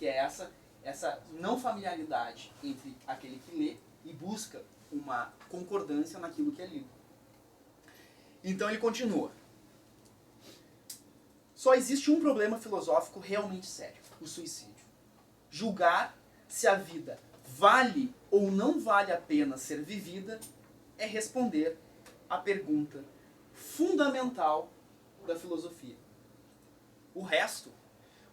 que é essa não familiaridade entre aquele que lê e busca uma concordância naquilo que é lido. Então ele continua. Só existe um problema filosófico realmente sério, o suicídio. Julgar se a vida vale ou não vale a pena ser vivida é responder à pergunta fundamental da filosofia. O resto,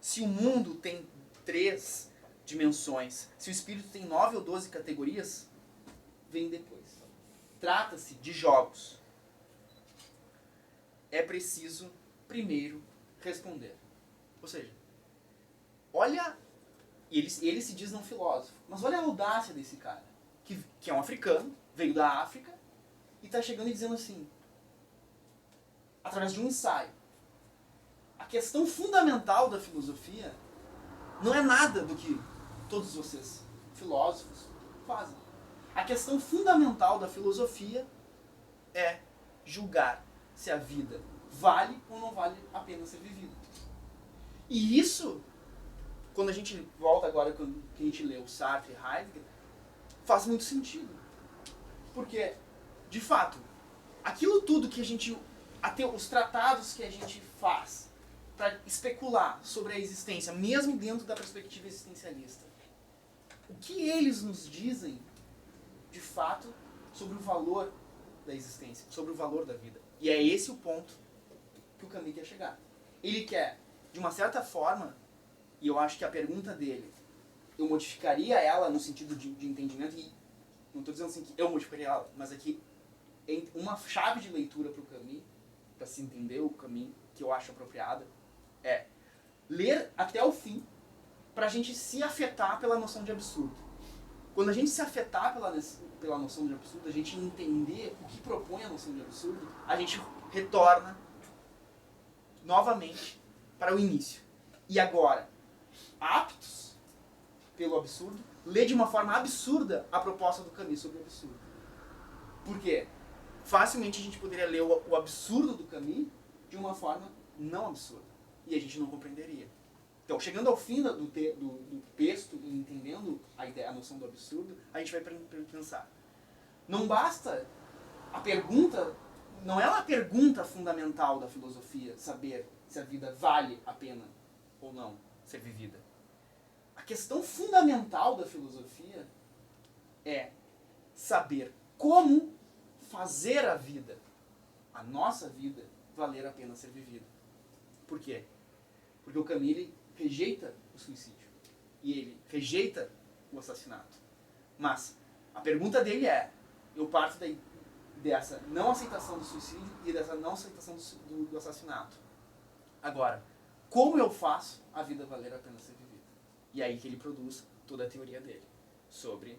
se o mundo tem 3 dimensões, se o espírito tem 9 ou 12 categorias, vem depois. Trata-se de jogos. É preciso primeiro responder. Ou seja, olha, ele se diz não filósofo, mas olha a audácia desse cara, que é um africano, veio da África, e está chegando e dizendo assim, através de um ensaio, a questão fundamental da filosofia não é nada do que todos vocês, filósofos, fazem. A questão fundamental da filosofia é julgar se a vida vale ou não vale a pena ser vivida. E isso, quando a gente volta agora, quando a gente lê o Sartre e Heidegger, faz muito sentido. Porque, de fato, aquilo tudo que a gente, até os tratados que a gente faz para especular sobre a existência, mesmo dentro da perspectiva existencialista, o que eles nos dizem, de fato, sobre o valor da existência, sobre o valor da vida. E é esse o ponto que o Camus quer chegar. Ele quer, de uma certa forma, e eu acho que a pergunta dele, eu modificaria ela no sentido de entendimento, e não estou dizendo assim que eu modificaria ela, mas aqui uma chave de leitura para o Camus, para se entender o Camus, que eu acho apropriada, é ler até o fim para a gente se afetar pela noção de absurdo. Quando a gente se afetar pela noção de absurdo, a gente entender o que propõe a noção de absurdo, a gente retorna novamente para o início. E agora, aptos pelo absurdo, lê de uma forma absurda a proposta do Camus sobre o absurdo. Por quê? Facilmente a gente poderia ler o absurdo do Camus de uma forma não absurda. E a gente não compreenderia. Então, chegando ao fim do texto e entendendo a noção do absurdo, a gente vai pensar. Não basta a pergunta, não é uma pergunta fundamental da filosofia saber se a vida vale a pena ou não ser vivida. A questão fundamental da filosofia é saber como fazer a vida, a nossa vida, valer a pena ser vivida. Por quê? Porque o Camus ele rejeita o suicídio. E ele rejeita o assassinato. Mas a pergunta dele é, eu parto dessa não aceitação do suicídio e dessa não aceitação do assassinato. Agora, como eu faço a vida valer a pena ser vivida? E é aí que ele produz toda a teoria dele sobre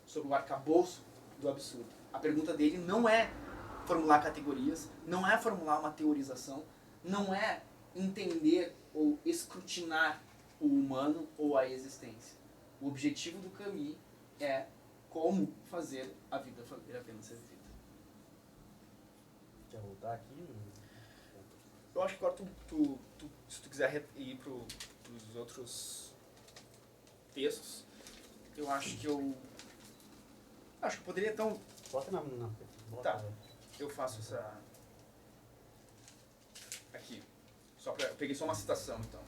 sobre o arcabouço do absurdo. A pergunta dele não é formular categorias, não é formular uma teorização, não é entender ou escrutinar o humano ou a existência. O objetivo do Camus é como fazer a vida valer a pena ser vivida. Quer voltar aqui? Eu acho que agora se tu quiser ir para os outros textos, eu acho que eu poderia então... Bota na bota. Tá, eu faço essa... Aqui. Eu peguei só uma citação, então.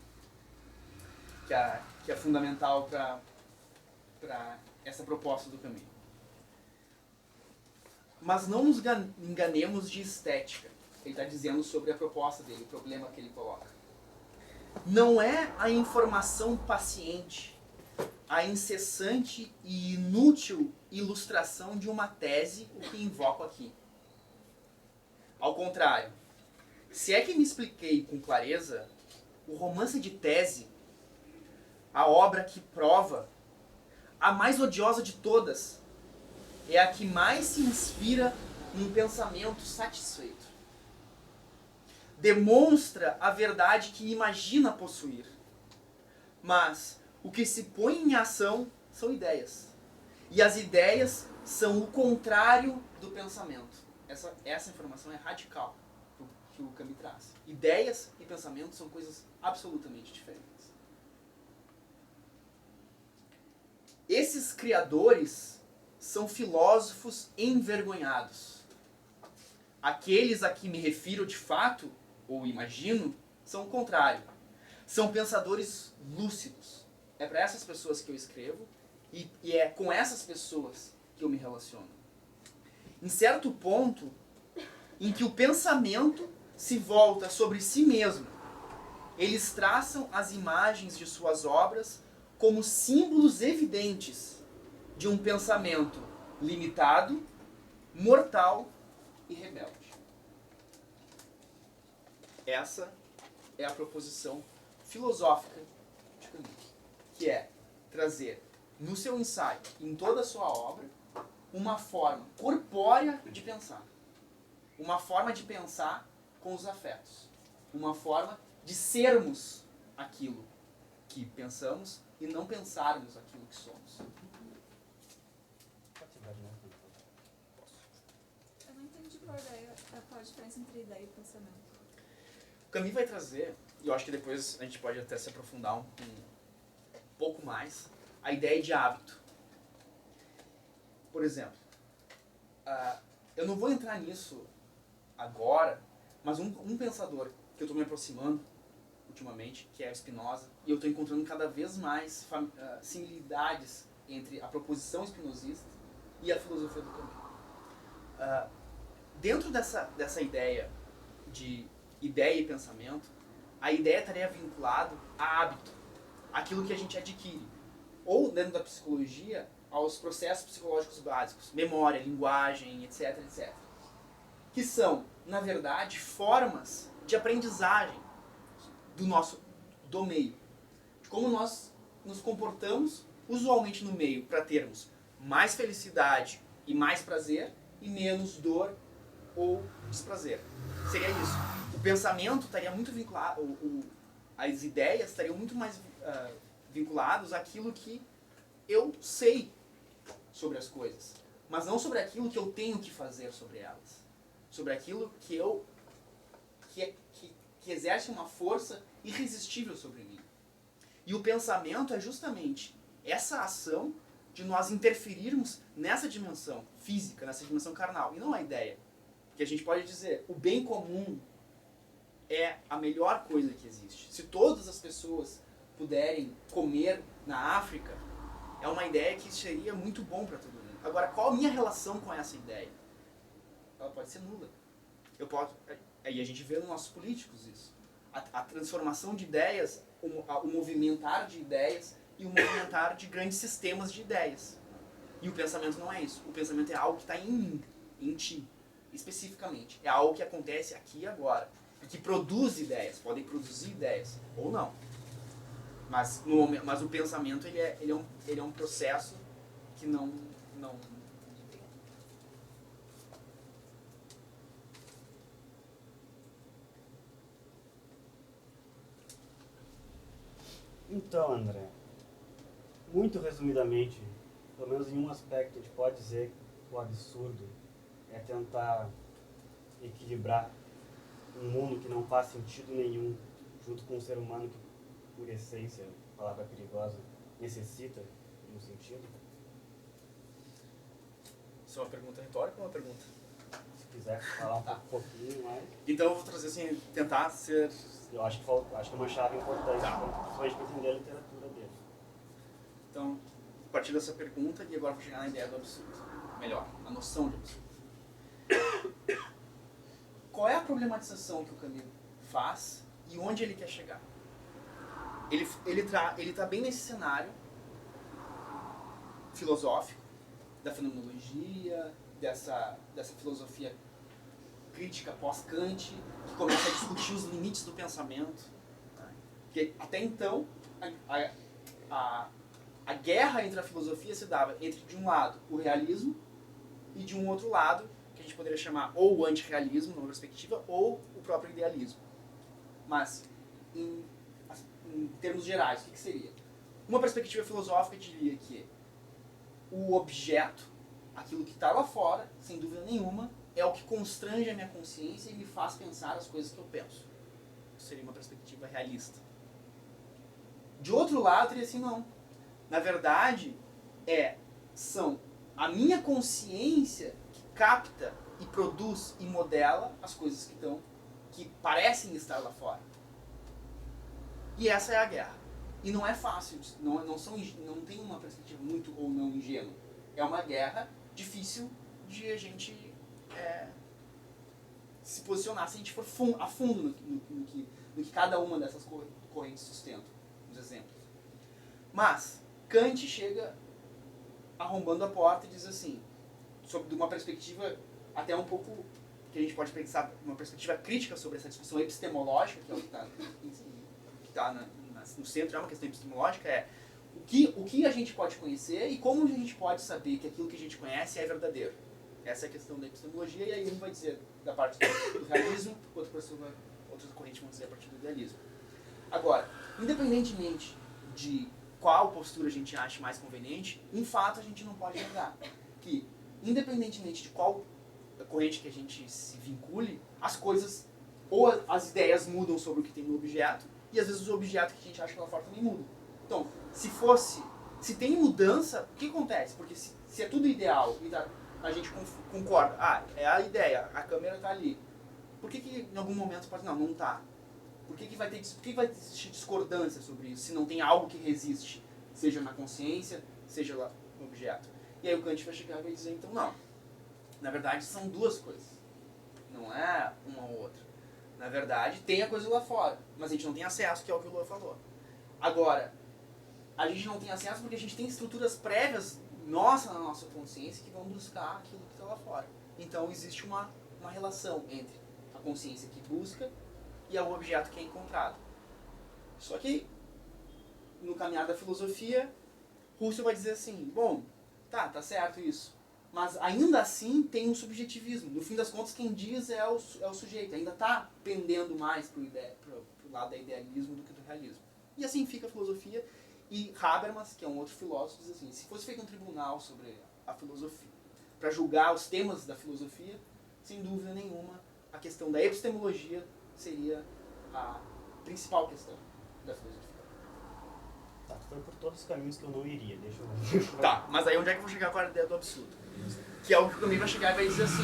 Que é fundamental para essa proposta do Camus. Mas não nos enganemos de estética. Ele está dizendo sobre a proposta dele, o problema que ele coloca. Não é a informação paciente, a incessante e inútil ilustração de uma tese o que invoco aqui. Ao contrário, se é que me expliquei com clareza, o romance de tese, a obra que prova, a mais odiosa de todas, é a que mais se inspira num pensamento satisfeito. Demonstra a verdade que imagina possuir. Mas o que se põe em ação são ideias. E as ideias são o contrário do pensamento. Essa informação é radical que o Camus traz. Ideias e pensamento são coisas absolutamente diferentes. esses criadores são filósofos envergonhados. Aqueles a que me refiro de fato, ou imagino, são o contrário. São pensadores lúcidos. É para essas pessoas que eu escrevo e é com essas pessoas que eu me relaciono. Em certo ponto em que o pensamento se volta sobre si mesmo, eles traçam as imagens de suas obras como símbolos evidentes de um pensamento limitado, mortal e rebelde. Essa é a proposição filosófica de Camus, que é trazer no seu ensaio, em toda a sua obra, uma forma corpórea de pensar. Uma forma de pensar com os afetos. Uma forma de sermos aquilo que pensamos e não pensarmos aquilo que somos. Eu não entendi qual a diferença entre ideia e pensamento. O Camus vai trazer, e eu acho que depois a gente pode até se aprofundar um pouco mais, a ideia de hábito. Por exemplo, eu não vou entrar nisso agora, mas um pensador que eu estou me aproximando ultimamente, que é o Spinoza, e eu estou encontrando cada vez mais similaridades entre a proposição espinosista e a filosofia do Camus. Dentro dessa ideia de ideia e pensamento, a ideia estaria vinculada a hábito, aquilo que a gente adquire, ou dentro da psicologia, aos processos psicológicos básicos, memória, linguagem, etc, etc. Que são, na verdade, formas de aprendizagem do meio. De como nós nos comportamos usualmente no meio para termos mais felicidade e mais prazer e menos dor ou desprazer. Seria isso. O pensamento estaria muito vinculado, as ideias estariam muito mais vinculados àquilo que eu sei sobre as coisas, mas não sobre aquilo que eu tenho que fazer sobre elas. Sobre aquilo que exerce uma força irresistível sobre mim. E o pensamento é justamente essa ação de nós interferirmos nessa dimensão física, nessa dimensão carnal, e não a ideia. Que a gente pode dizer, o bem comum é a melhor coisa que existe. Se todas as pessoas puderem comer na África, é uma ideia que seria muito bom para todo mundo. Agora, qual a minha relação com essa ideia? Ela pode ser nula. Aí a gente vê nos nossos políticos isso. A transformação de ideias, o movimentar de ideias e o movimentar de grandes sistemas de ideias. E o pensamento não é isso. O pensamento é algo que está em mim, em ti, especificamente. É algo que acontece aqui e agora. E que produz ideias. Podem produzir ideias, ou não. Mas o pensamento ele é um processo que não. Então, André, muito resumidamente, pelo menos em um aspecto, a gente pode dizer que o absurdo é tentar equilibrar um mundo que não faz sentido nenhum junto com um ser humano que, por essência, palavra perigosa, necessita de um sentido. Isso é uma pergunta retórica ou uma pergunta? Se quiser falar um pouquinho mais. Então eu vou trazer assim, tentar ser... Eu acho que é uma chave importante, principalmente para entender a literatura dele. Então, a partir dessa pergunta, e agora vou chegar na ideia do absurdo. Melhor, a noção de absurdo. Qual é a problematização que o Camus faz e onde ele quer chegar? Ele tá bem nesse cenário filosófico, da fenomenologia, dessa filosofia crítica pós-Kant, que começa a discutir os limites do pensamento. Né? Porque até então, a guerra entre a filosofia se dava entre, de um lado, o realismo, e de um outro lado, que a gente poderia chamar ou o antirrealismo, numa perspectiva, ou o próprio idealismo. Mas, em termos gerais, o que seria? Uma perspectiva filosófica diria que o objeto, aquilo que está lá fora, sem dúvida nenhuma, é o que constrange a minha consciência e me faz pensar as coisas que eu penso. Isso seria uma perspectiva realista. De outro lado, teria assim, não. Na verdade, são a minha consciência que capta e produz e modela as coisas que parecem estar lá fora. E essa é a guerra. E não é fácil, não tem uma perspectiva muito ou não ingênua. É uma guerra difícil de a gente se posicionar se a gente for a fundo no que cada uma dessas correntes sustenta, os exemplos. Mas Kant chega arrombando a porta e diz assim, sobre uma perspectiva até um pouco que a gente pode pensar, uma perspectiva crítica sobre essa discussão epistemológica, que é o que está no centro, é uma questão epistemológica, o que a gente pode conhecer e como a gente pode saber que aquilo que a gente conhece é verdadeiro. Essa é a questão da epistemologia, e aí um vai dizer da parte do realismo, outra corrente vão dizer a partir do idealismo. Agora, independentemente de qual postura a gente acha mais conveniente, um fato a gente não pode negar, que independentemente de qual corrente que a gente se vincule, as coisas ou as ideias mudam sobre o que tem no objeto, e às vezes os objetos que a gente acha lá fora também mudam. Então, se tem mudança, o que acontece? Porque se é tudo ideal e a gente concorda, é a ideia, a câmera está ali, por que em algum momento pode não está? Por que vai existir discordância sobre isso, se não tem algo que resiste, seja na consciência, seja lá no objeto? E aí o Kant vai chegar e vai dizer, então não, na verdade são duas coisas, não é uma ou outra. Na verdade tem a coisa lá fora, mas a gente não tem acesso, que é o que o Lua falou. Agora, a gente não tem acesso porque a gente tem estruturas prévias na nossa consciência que vão buscar aquilo que está lá fora. Então existe uma relação entre a consciência que busca e o objeto que é encontrado. Só que, no caminhar da filosofia, Husserl vai dizer assim, bom, tá certo isso, mas ainda assim tem um subjetivismo. No fim das contas, quem diz é o sujeito, ainda está pendendo mais pro lado do idealismo do que do realismo. E assim fica a filosofia. E Habermas, que é um outro filósofo, diz assim, se fosse feito um tribunal sobre a filosofia, para julgar os temas da filosofia, sem dúvida nenhuma, a questão da epistemologia seria a principal questão da filosofia. Tá, foi por todos os caminhos que eu não iria, deixa eu... Tá, mas aí onde é que eu vou chegar com a ideia do absurdo? Que é o que o caminho vai chegar e vai dizer assim,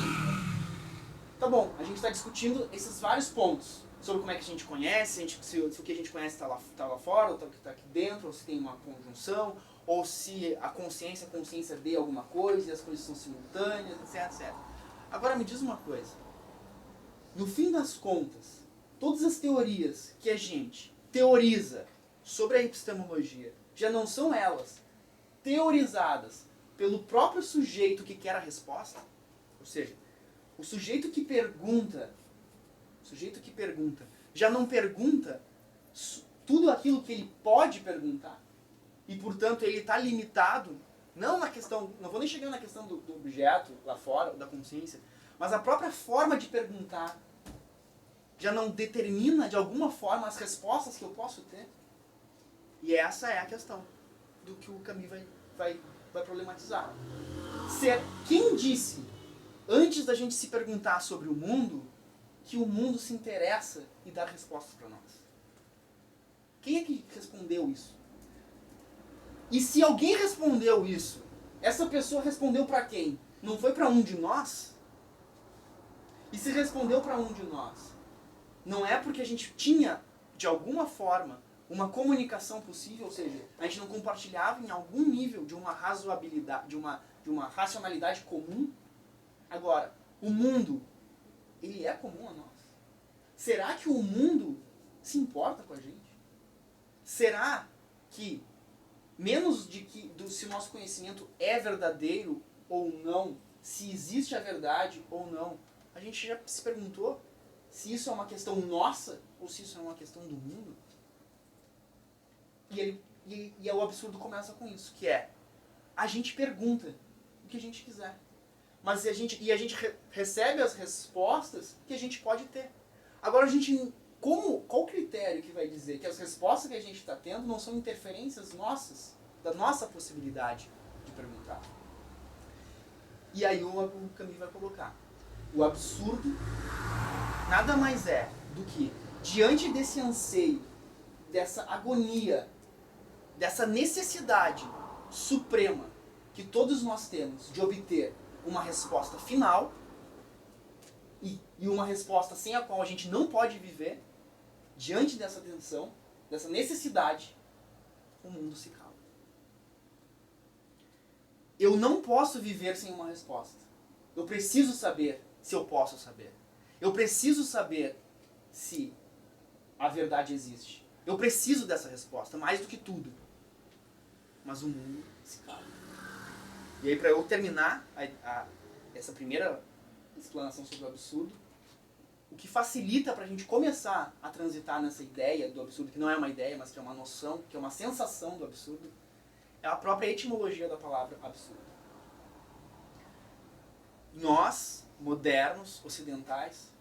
tá bom, a gente está discutindo esses vários pontos, sobre como é que a gente conhece, se o que a gente conhece está lá fora, ou o que está aqui dentro, ou se tem uma conjunção, ou se a consciência de alguma coisa, e as coisas são simultâneas, etc. Agora me diz uma coisa, no fim das contas, todas as teorias que a gente teoriza sobre a epistemologia, já não são elas teorizadas pelo próprio sujeito que quer a resposta? Ou seja, o sujeito que pergunta já não pergunta tudo aquilo que ele pode perguntar. E, portanto, ele está limitado, não vou nem chegar na questão do objeto lá fora, da consciência, mas a própria forma de perguntar já não determina, de alguma forma, as respostas que eu posso ter. E essa é a questão do que o Camus vai problematizar. Quem disse, antes da gente se perguntar sobre o mundo, que o mundo se interessa e dá respostas para nós? Quem é que respondeu isso? E se alguém respondeu isso, essa pessoa respondeu para quem? Não foi para um de nós? E se respondeu para um de nós, não é porque a gente tinha, de alguma forma, uma comunicação possível, ou seja, a gente não compartilhava em algum nível de uma razoabilidade, de uma racionalidade comum? Agora, o mundo, ele é comum a nós? Será que o mundo se importa com a gente? Será que, menos se o nosso conhecimento é verdadeiro ou não, se existe a verdade ou não, a gente já se perguntou se isso é uma questão nossa ou se isso é uma questão do mundo? E o absurdo começa com isso, que é, a gente pergunta o que a gente quiser. Mas a gente recebe as respostas que a gente pode ter. Agora, qual critério que vai dizer que as respostas que a gente está tendo não são interferências nossas, da nossa possibilidade de perguntar? E aí o Camus vai colocar. O absurdo nada mais é do que, diante desse anseio, dessa agonia, dessa necessidade suprema que todos nós temos de obter uma resposta final e uma resposta sem a qual a gente não pode viver, diante dessa tensão, dessa necessidade, o mundo se cala. Eu não posso viver sem uma resposta. Eu preciso saber se eu posso saber. Eu preciso saber se a verdade existe. Eu preciso dessa resposta, mais do que tudo. Mas o mundo se cala. E aí, para eu terminar essa primeira explanação sobre o absurdo, o que facilita para a gente começar a transitar nessa ideia do absurdo, que não é uma ideia, mas que é uma noção, que é uma sensação do absurdo, é a própria etimologia da palavra absurdo. Nós, modernos, ocidentais,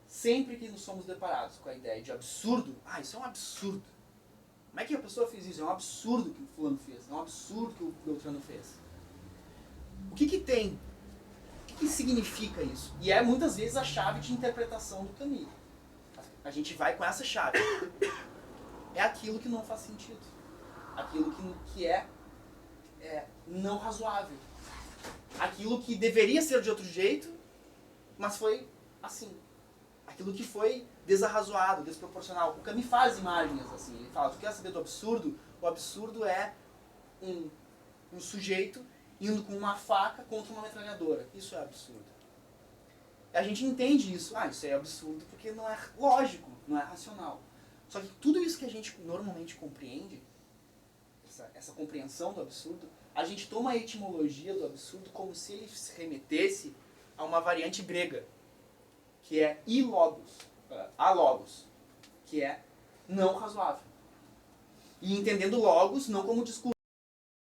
sempre que nos somos deparados com a ideia de absurdo, isso é um absurdo. Como é que a pessoa fez isso? É um absurdo que o fulano fez, é um absurdo que o Beltrano fez. O que tem? O que significa isso? E é muitas vezes a chave de interpretação do Camus. A gente vai com essa chave. É aquilo que não faz sentido. Aquilo que é não razoável. Aquilo que deveria ser de outro jeito, mas foi assim. Aquilo que foi desarrazoado, desproporcional. O Camus faz imagens assim. Ele fala, tu quer saber do absurdo? O absurdo é um sujeito indo com uma faca contra uma metralhadora. Isso é absurdo. A gente entende isso. Isso é absurdo porque não é lógico, não é racional. Só que tudo isso que a gente normalmente compreende, essa compreensão do absurdo, a gente toma a etimologia do absurdo como se ele se remetesse a uma variante grega, que é alogos, que é não razoável. E entendendo logos não como discurso,